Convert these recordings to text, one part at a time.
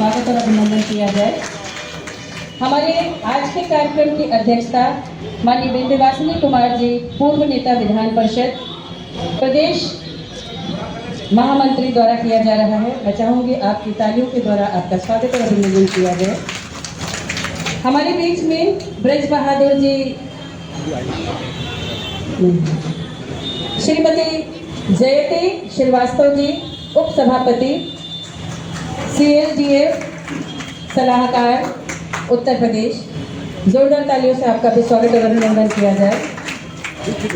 स्वागत और अभिनंदन किया जाए। हमारे आज के कार्यक्रम की अध्यक्षता माननीय विंध्यवासिनी कुमार जी, पूर्व नेता विधान परिषद प्रदेश महामंत्री द्वारा किया जा रहा है। मैं चाहूँगी आपकी तालियों के द्वारा आपका स्वागत और अभिनंदन किया जाए। हमारे बीच में ब्रज बहादुर जी, श्रीमती जयती श्रीवास्तव जी, उप सभापति CLGF सलाहकार उत्तर प्रदेश, जोरदार तालियों से आपका भी स्वागत और अभिनंदन किया जाए।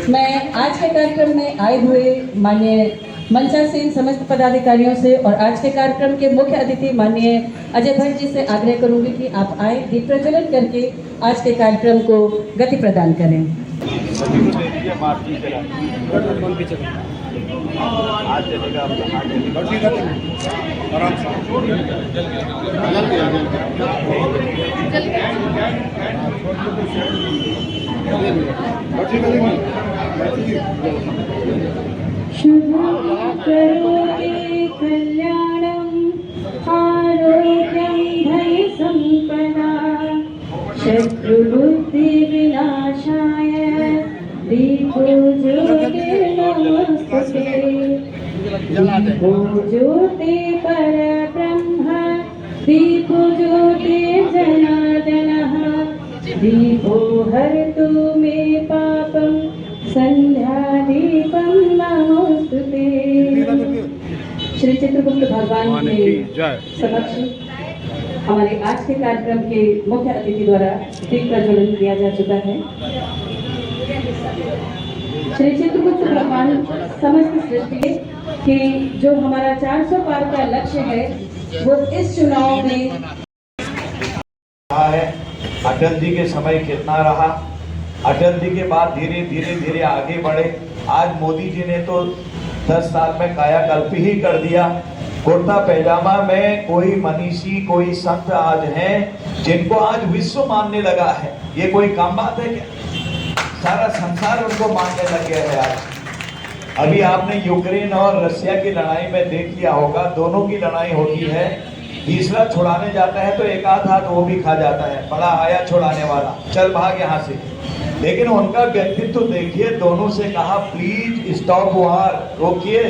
मैं आज के कार्यक्रम में आए हुए माननीय मंचासीन समस्त पदाधिकारियों से और आज के कार्यक्रम के मुख्य अतिथि माननीय अजय भट्ट जी से आग्रह करूंगी कि आप आए, दीप प्रज्वलन करके आज के कार्यक्रम को गति प्रदान करें। शुभं करोति कल्याणं आरोग्यं धनसम्पदा शत्रुबुद्धिविनाशाय दीपो ज्योतिर्नमोस्तुते। दीपो ज्योति परब्रह्म दीपो ज्योतिर्जनार्दनः दीपो हरतु मे पापं संध्यादीपं नमोस्तुते। श्री चित्रगुप्त भगवान के समक्ष हमारे आज के कार्यक्रम के मुख्य अतिथि द्वारा दीप प्रज्वलन किया जा चुका है। श्री चित्रगुप्त भगवान समस्त सृष्टि के जो हमारा 400 पार का लक्ष्य है वो इस चुनाव में है। अटल जी के समय कितना रहा, अटल जी के बाद धीरे धीरे आगे बढ़े। आज मोदी जी ने तो 10 साल में कायाकल्प ही कर दिया। कुर्ता पैजामा में कोई मनीषी, कोई संत आज हैं जिनको आज विश्व मानने लगा है। ये कोई काम बात है क्या? सारा संसार उनको मानने लग गया है आज। अभी आपने यूक्रेन और रशिया की लड़ाई में देख लिया होगा, दोनों की लड़ाई होती है, तीसरा छुड़ाने जाता है तो एक आध हाथ वो भी खा जाता है, बड़ा आया छुड़ाने वाला, चल भाग यहाँ से। लेकिन उनका व्यक्तित्व देखिए, दोनों से कहा प्लीज स्टॉप वार, रोकिए।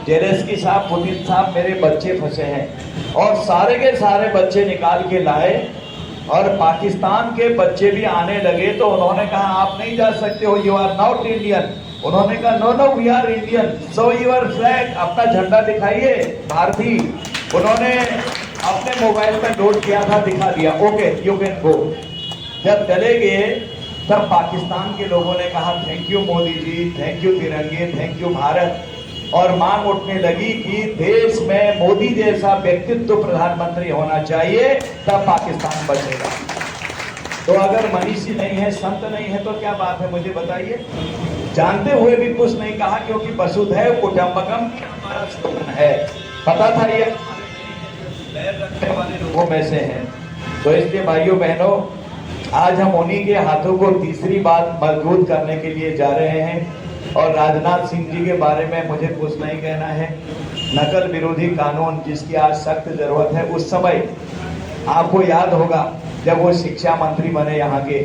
जेलेंस्की साहब, पुतिन साहब, मेरे बच्चे फंसे हैं, और सारे के सारे बच्चे निकाल के लाए और पाकिस्तान के बच्चे भी आने लगे तो उन्होंने कहा आप नहीं जा सकते हो, यू आर नॉट इंडियन। उन्होंने कहा no no we are Indian, so your flag, अपना झंडा दिखाइए भारतीय। उन्होंने अपने मोबाइल में लोड किया था, दिखा दिया, ओके यू कैन गो। जब चले गए तब पाकिस्तान के लोगों ने कहा thank you Modi ji, thank you तिरंगे, थैंक यू भारत, और मांग उठने लगी कि देश में मोदी जैसा व्यक्तित्व प्रधानमंत्री होना चाहिए, तब पाकिस्तान बचेगा। तो अगर मनीषी नहीं है, संत नहीं है तो क्या बात है, मुझे बताइए। जानते हुए भी कुछ नहीं कहा, क्योंकि वसुधैव कुटुंबकम हमारा स्लोगन है, पता था ये रखने वाले लोगों में से हैं। तो इसलिए भाइयों बहनों, आज हम उन्हीं के हाथों को तीसरी बात मजबूत करने के लिए जा रहे हैं। और राजनाथ सिंह जी के बारे में मुझे कुछ नहीं कहना है। नकल विरोधी कानून जिसकी आज सख्त जरूरत है, उस समय आपको याद होगा जब वो शिक्षा मंत्री बने यहाँ के,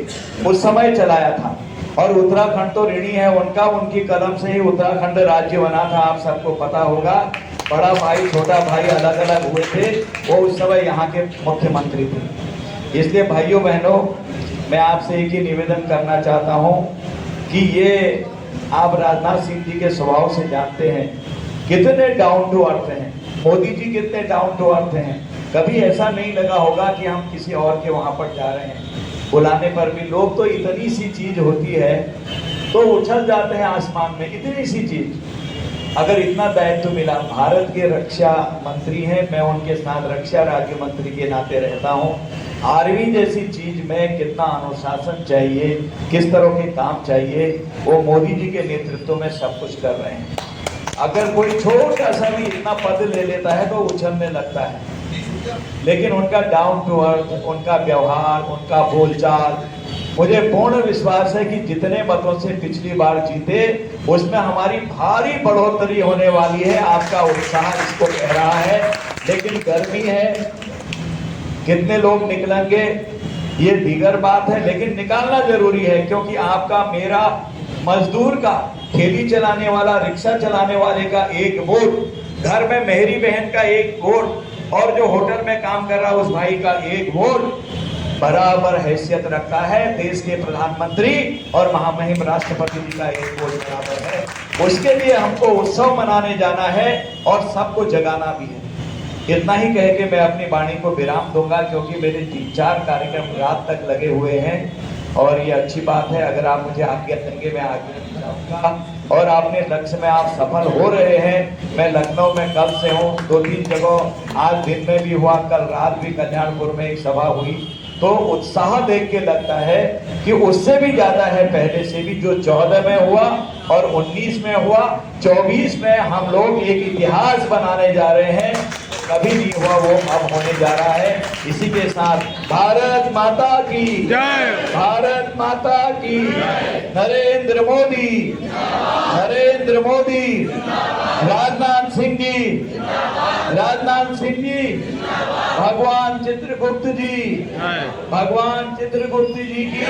उस समय चलाया था। और उत्तराखंड तो ऋणी है उनका, उनकी कलम से ही उत्तराखंड राज्य बना था, आप सबको पता होगा। बड़ा भाई छोटा भाई अलग अलग हुए थे, वो उस समय यहाँ के मुख्यमंत्री थे। इसलिए भाइयों बहनों, मैं आपसे एक ही निवेदन करना चाहता हूँ कि ये आप राजनाथ सिंह जी के स्वभाव से जानते हैं कितने डाउन टू अर्थ हैं, मोदी जी कितने डाउन टू अर्थ हैं। कभी ऐसा नहीं लगा होगा कि हम किसी और के वहाँ पर जा रहे हैं, बुलाने पर भी लोग तो इतनी सी चीज होती है तो उछल जाते हैं आसमान में, इतनी सी चीज। अगर इतना दायित्व मिला, भारत के रक्षा मंत्री हैं, मैं उनके साथ रक्षा राज्य मंत्री के नाते रहता हूँ। आर्मी जैसी चीज में कितना अनुशासन चाहिए, किस तरह के काम चाहिए, वो मोदी जी के नेतृत्व में सब कुछ कर रहे हैं। अगर कोई छोटा सा भी इतना पद ले लेता है तो उछलने लगता है, लेकिन उनका डाउन टू अर्थ, उनका व्यवहार, उनका बोलचाल, मुझे पूर्ण विश्वास है कि जितने मतों से पिछली बार जीते उसमें हमारी भारी बढ़ोतरी होने वाली है। आपका उत्साह इसको कह रहा है, लेकिन गर्मी है, कितने लोग निकलेंगे ये दीगर बात है, लेकिन निकालना जरूरी है, क्योंकि आपका, मेरा, मजदूर का, ठेली चलाने वाला, रिक्शा चलाने वाले का एक वोट, घर में मेहरी बहन का एक वोट, और जो होटल में काम कर रहा है उस भाई का एक वोट बराबर हैसियत रखता है। देश के प्रधानमंत्री और महामहिम राष्ट्रपति जी का एक वोट बराबर है। उसके लिए हमको उत्सव मनाने जाना है और सबको जगाना भी है। इतना ही कह के मैं अपनी वाणी को विराम दूंगा, क्योंकि मेरे 3-4 कार्यक्रम रात तक लगे हुए हैं और ये अच्छी बात है। अगर आप मुझे आज्ञा देंगे मैं आगे जाऊंगा, और अपने लक्ष्य में आप सफल हो रहे हैं। मैं लखनऊ में कल से हूँ, 2-3 जगह, आज दिन में भी हुआ, कल रात भी कल्याणपुर में एक सभा हुई, तो उत्साह देख के लगता है कि उससे भी ज्यादा है पहले से भी, जो 14 में हुआ और 19 में हुआ, 24 में हम लोग एक इतिहास बनाने जा रहे हैं। कभी नहीं हुआ वो अब होने जा रहा है। इसी के साथ भारत माता की जय, भारत माता की जय, नरेंद्र मोदी, नरेंद्र मोदी, राजनाथ सिंह जी, राजनाथ सिंह जी, भगवान चित्रगुप्त जी, भगवान चित्रगुप्त जी की